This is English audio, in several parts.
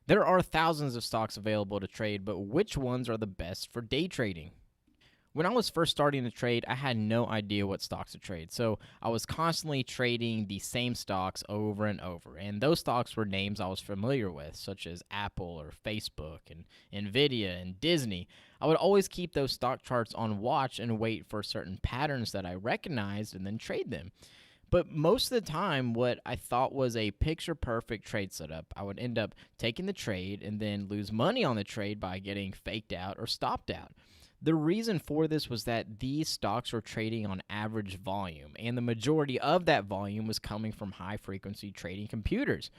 There are thousands of stocks available to trade, but which ones are the best for day trading? When I was first starting to trade, I had no idea what stocks to trade. So I was constantly trading the same stocks over and over. And those stocks were names I was familiar with, such as Apple or Facebook and Nvidia and Disney. I would always keep those stock charts on watch and wait for certain patterns that I recognized and then trade them. But most of the time, what I thought was a picture perfect trade setup, I would end up taking the trade and then lose money on the trade by getting faked out or stopped out. The reason for this was that these stocks were trading on average volume, and the majority of that volume was coming from high-frequency trading computers.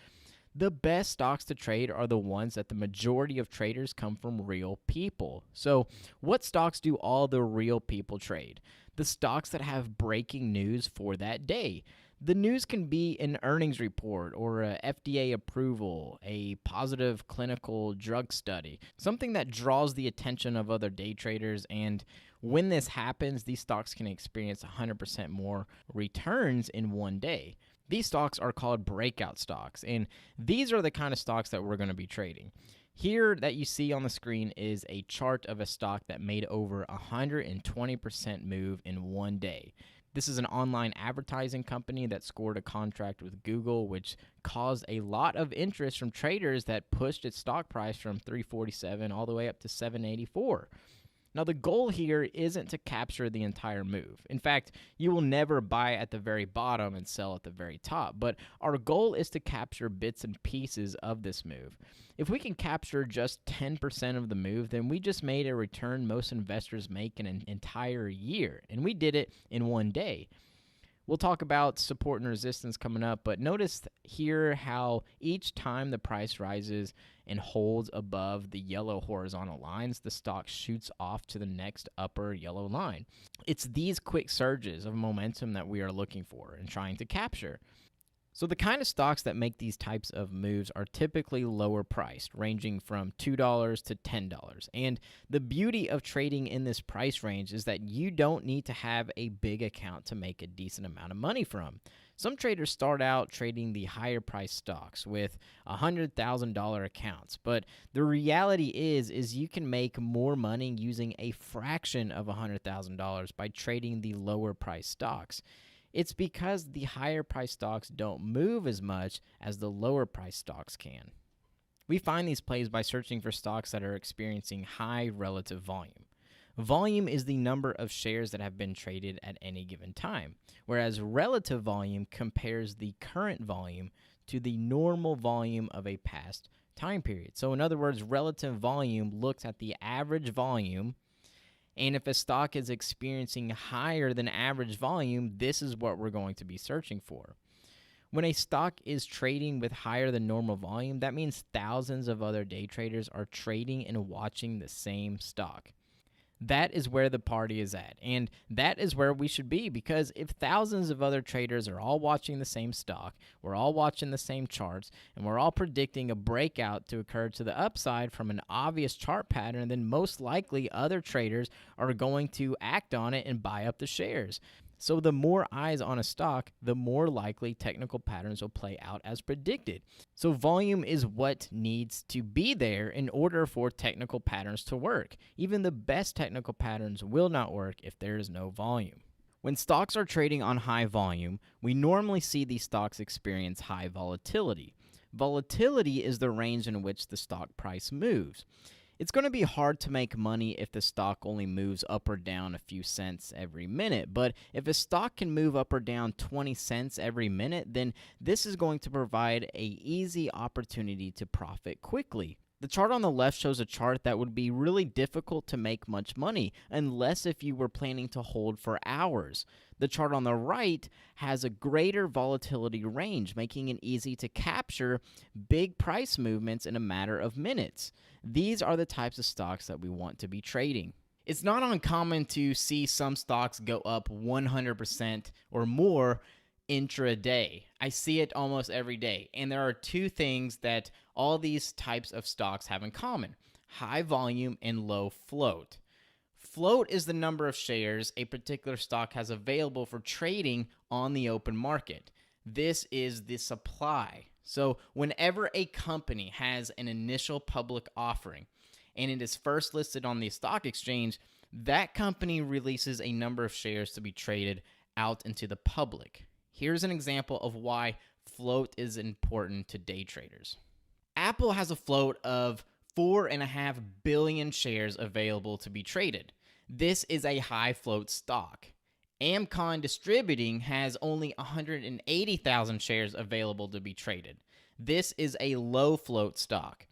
The best stocks to trade are the ones that the majority of traders come from real people. So, what stocks do all the real people trade? The stocks that have breaking news for that day. The news can be an earnings report or a FDA approval, a positive clinical drug study, something that draws the attention of other day traders. And when this happens, these stocks can experience 100% more returns in one day. These stocks are called breakout stocks, and these are the kind of stocks that we're going to be trading. Here that you see on the screen is a chart of a stock that made over 120% move in one day. This is an online advertising company that scored a contract with Google, which caused a lot of interest from traders that pushed its stock price from $347 all the way up to $784. Now, the goal here isn't to capture the entire move. In fact, you will never buy at the very bottom and sell at the very top, but our goal is to capture bits and pieces of this move. If we can capture just 10% of the move, then we just made a return most investors make in an entire year, and we did it in one day. We'll talk about support and resistance coming up, but notice here how each time the price rises and holds above the yellow horizontal lines, the stock shoots off to the next upper yellow line. It's these quick surges of momentum that we are looking for and trying to capture. So the kind of stocks that make these types of moves are typically lower priced, ranging from $2 to $10. And the beauty of trading in this price range is that you don't need to have a big account to make a decent amount of money from. Some traders start out trading the higher priced stocks with $100,000 accounts, but the reality is you can make more money using a fraction of $100,000 by trading the lower priced stocks. It's because the higher priced stocks don't move as much as the lower priced stocks can. We find these plays by searching for stocks that are experiencing high relative volume. Volume is the number of shares that have been traded at any given time, whereas relative volume compares the current volume to the normal volume of a past time period. So in other words, relative volume looks at the average volume, and if a stock is experiencing higher than average volume, this is what we're going to be searching for. When a stock is trading with higher than normal volume, that means thousands of other day traders are trading and watching the same stock. That is where the party is at, and that is where we should be, because if thousands of other traders are all watching the same stock, we're all watching the same charts, and we're all predicting a breakout to occur to the upside from an obvious chart pattern, then most likely other traders are going to act on it and buy up the shares. So the more eyes on a stock, the more likely technical patterns will play out as predicted. So volume is what needs to be there in order for technical patterns to work. Even the best technical patterns will not work if there is no volume. When stocks are trading on high volume, we normally see these stocks experience high volatility. Volatility is the range in which the stock price moves. It's going to be hard to make money if the stock only moves up or down a few cents every minute, but if a stock can move up or down 20 cents every minute, then this is going to provide an easy opportunity to profit quickly. The chart on the left shows a chart that would be really difficult to make much money, unless if you were planning to hold for hours. The chart on the right has a greater volatility range, making it easy to capture big price movements in a matter of minutes. These are the types of stocks that we want to be trading. It's not uncommon to see some stocks go up 100% or more intraday. I see it almost every day. And there are two things that all these types of stocks have in common: high volume and low float. Float is the number of shares a particular stock has available for trading on the open market. This is the supply. So, whenever a company has an initial public offering and it is first listed on the stock exchange, that company releases a number of shares to be traded out into the public. Here's an example of why float is important to day traders. Apple has a float of 4.5 billion shares available to be traded. This is a high float stock. Amcon Distributing has only 180,000 shares available to be traded. This is a low float stock.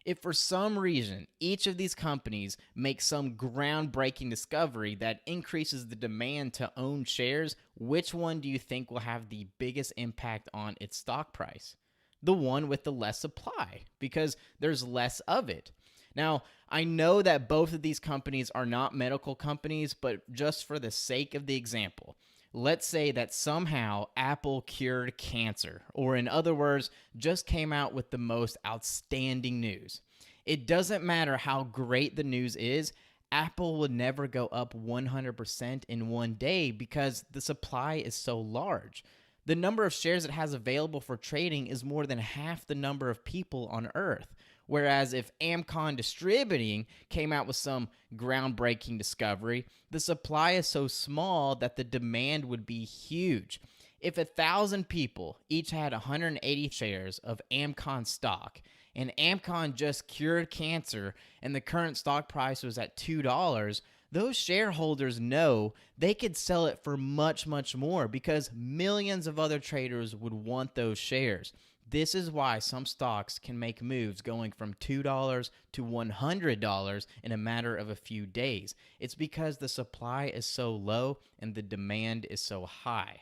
If for some reason each of these companies makes some groundbreaking discovery that increases the demand to own shares, which one do you think will have the biggest impact on its stock price? The one with the less supply, because there's less of it. Now, I know that both of these companies are not medical companies, but just for the sake of the example, let's say that somehow Apple cured cancer, or in other words, just came out with the most outstanding news. It doesn't matter how great the news is, Apple would never go up 100% in one day because the supply is so large. The number of shares it has available for trading is more than half the number of people on Earth. Whereas if Amcon Distributing came out with some groundbreaking discovery, the supply is so small that the demand would be huge. If 1,000 people each had 180 shares of Amcon stock, and Amcon just cured cancer and the current stock price was at $2, those shareholders know they could sell it for much, much more because millions of other traders would want those shares. This is why some stocks can make moves going from $2 to $100 in a matter of a few days. It's because the supply is so low and the demand is so high.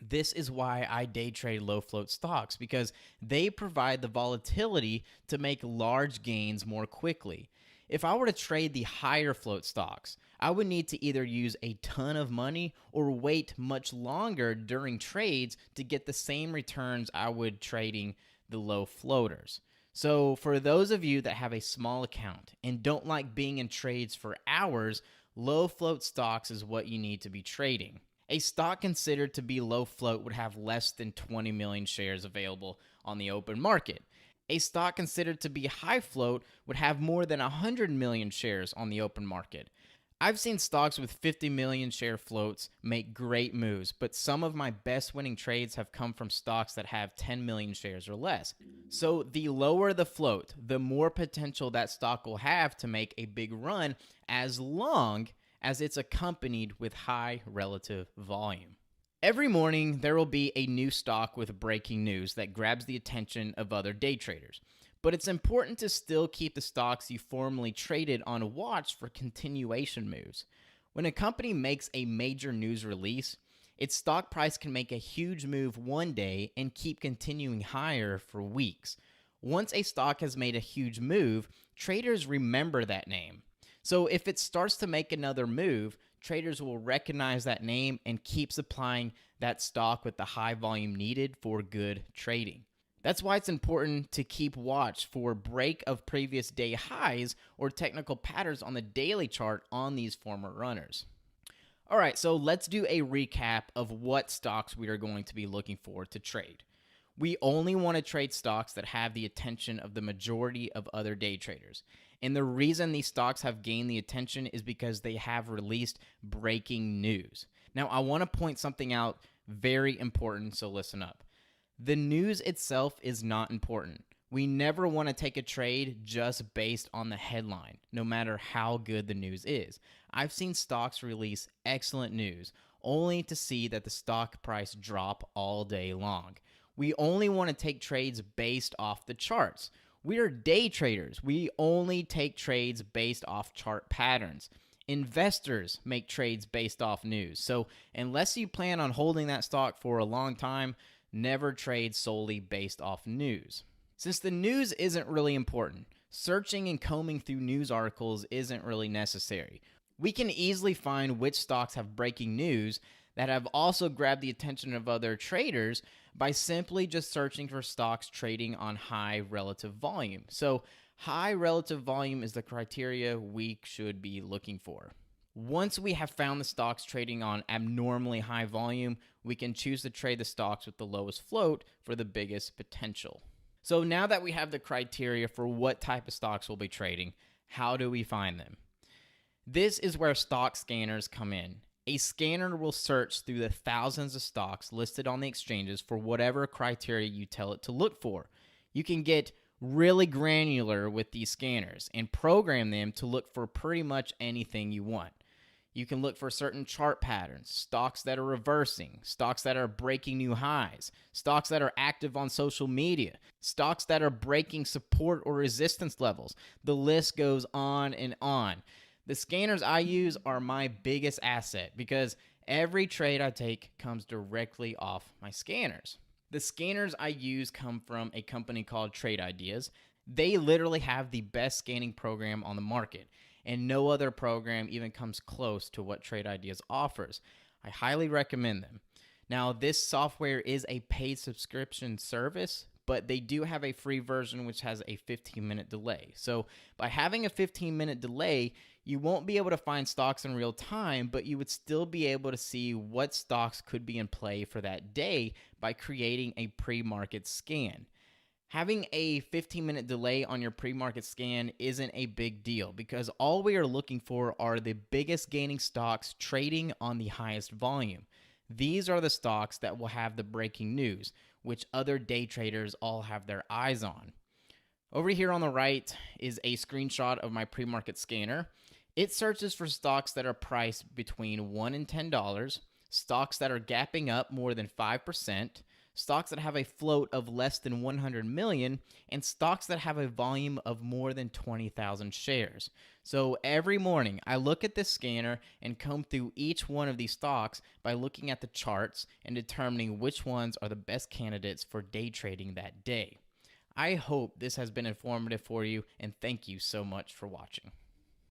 This is why I day trade low float stocks, because they provide the volatility to make large gains more quickly. If I were to trade the higher float stocks, I would need to either use a ton of money or wait much longer during trades to get the same returns I would trading the low floaters. So for those of you that have a small account and don't like being in trades for hours, low float stocks is what you need to be trading. A stock considered to be low float would have less than 20 million shares available on the open market. A stock considered to be high float would have more than 100 million shares on the open market. I've seen stocks with 50 million share floats make great moves, but some of my best winning trades have come from stocks that have 10 million shares or less. So the lower the float, the more potential that stock will have to make a big run, as long as it's accompanied with high relative volume. Every morning, there will be a new stock with breaking news that grabs the attention of other day traders. But it's important to still keep the stocks you formerly traded on watch for continuation moves. When a company makes a major news release, its stock price can make a huge move one day and keep continuing higher for weeks. Once a stock has made a huge move, traders remember that name. So if it starts to make another move, traders will recognize that name and keep supplying that stock with the high volume needed for good trading. That's why it's important to keep watch for break of previous day highs or technical patterns on the daily chart on these former runners. All right, so let's do a recap of what stocks we are going to be looking for to trade. We only want to trade stocks that have the attention of the majority of other day traders. And the reason these stocks have gained the attention is because they have released breaking news. Now, I want to point something out very important, so listen up. The news itself is not important. We never want to take a trade just based on the headline, no matter how good the news is. I've seen stocks release excellent news, only to see that the stock price drop all day long. We only want to take trades based off the charts. We are day traders. We only take trades based off chart patterns. Investors make trades based off news. So unless you plan on holding that stock for a long time, never trade solely based off news. Since the news isn't really important, searching and combing through news articles isn't really necessary. We can easily find which stocks have breaking news that have also grabbed the attention of other traders by simply just searching for stocks trading on high relative volume. So high relative volume is the criteria we should be looking for. Once we have found the stocks trading on abnormally high volume, we can choose to trade the stocks with the lowest float for the biggest potential. So now that we have the criteria for what type of stocks we'll be trading, how do we find them? This is where stock scanners come in. A scanner will search through the thousands of stocks listed on the exchanges for whatever criteria you tell it to look for. You can get really granular with these scanners and program them to look for pretty much anything you want. You can look for certain chart patterns, stocks that are reversing, stocks that are breaking new highs, stocks that are active on social media, stocks that are breaking support or resistance levels. The list goes on and on. The scanners I use are my biggest asset because every trade I take comes directly off my scanners. The scanners I use come from a company called Trade Ideas. They literally have the best scanning program on the market, and no other program even comes close to what Trade Ideas offers. I highly recommend them. Now, this software is a paid subscription service, but they do have a free version which has a 15-minute delay. So by having a 15-minute delay, you won't be able to find stocks in real time, but you would still be able to see what stocks could be in play for that day by creating a pre-market scan. Having a 15-minute delay on your pre-market scan isn't a big deal because all we are looking for are the biggest gaining stocks trading on the highest volume. These are the stocks that will have the breaking news, which other day traders all have their eyes on. Over here on the right is a screenshot of my pre-market scanner. It searches for stocks that are priced between $1 and $10, stocks that are gapping up more than 5%, stocks that have a float of less than 100 million, and stocks that have a volume of more than 20,000 shares. So every morning, I look at this scanner and comb through each one of these stocks by looking at the charts and determining which ones are the best candidates for day trading that day. I hope this has been informative for you, and thank you so much for watching.